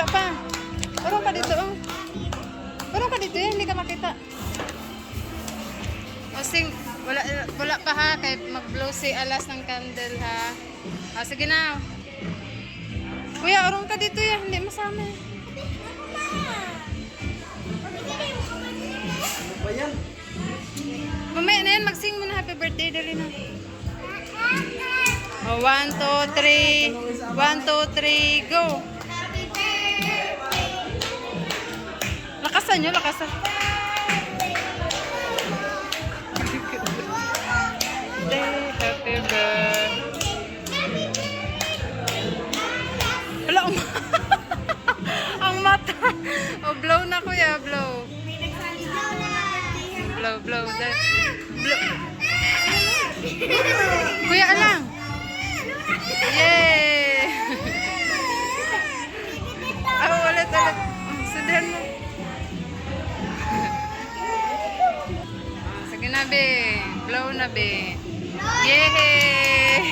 Wala pa. Parang ka dito, oh. Parang ka dito, hindi ka makita. O, sing, wala pa ha, kaya mag-blow si alas ng candle ha. O, sige na. Kuya, orong ka dito ya, hindi masama. Ano ba yan? Mamaya na yan, mag-sing mo na happy birthday, dali na. O, 1, 2, 3. 1, 2, 3, go. Lakasan nyo, lakasan. Happy birthday. Wala, ang mata. O, blow na kuya, blow. Blow, blow. Blow. Kuya, alang. Yay! Ulit. Sudahan mo. Sige na, be. Blow na, be. Yay!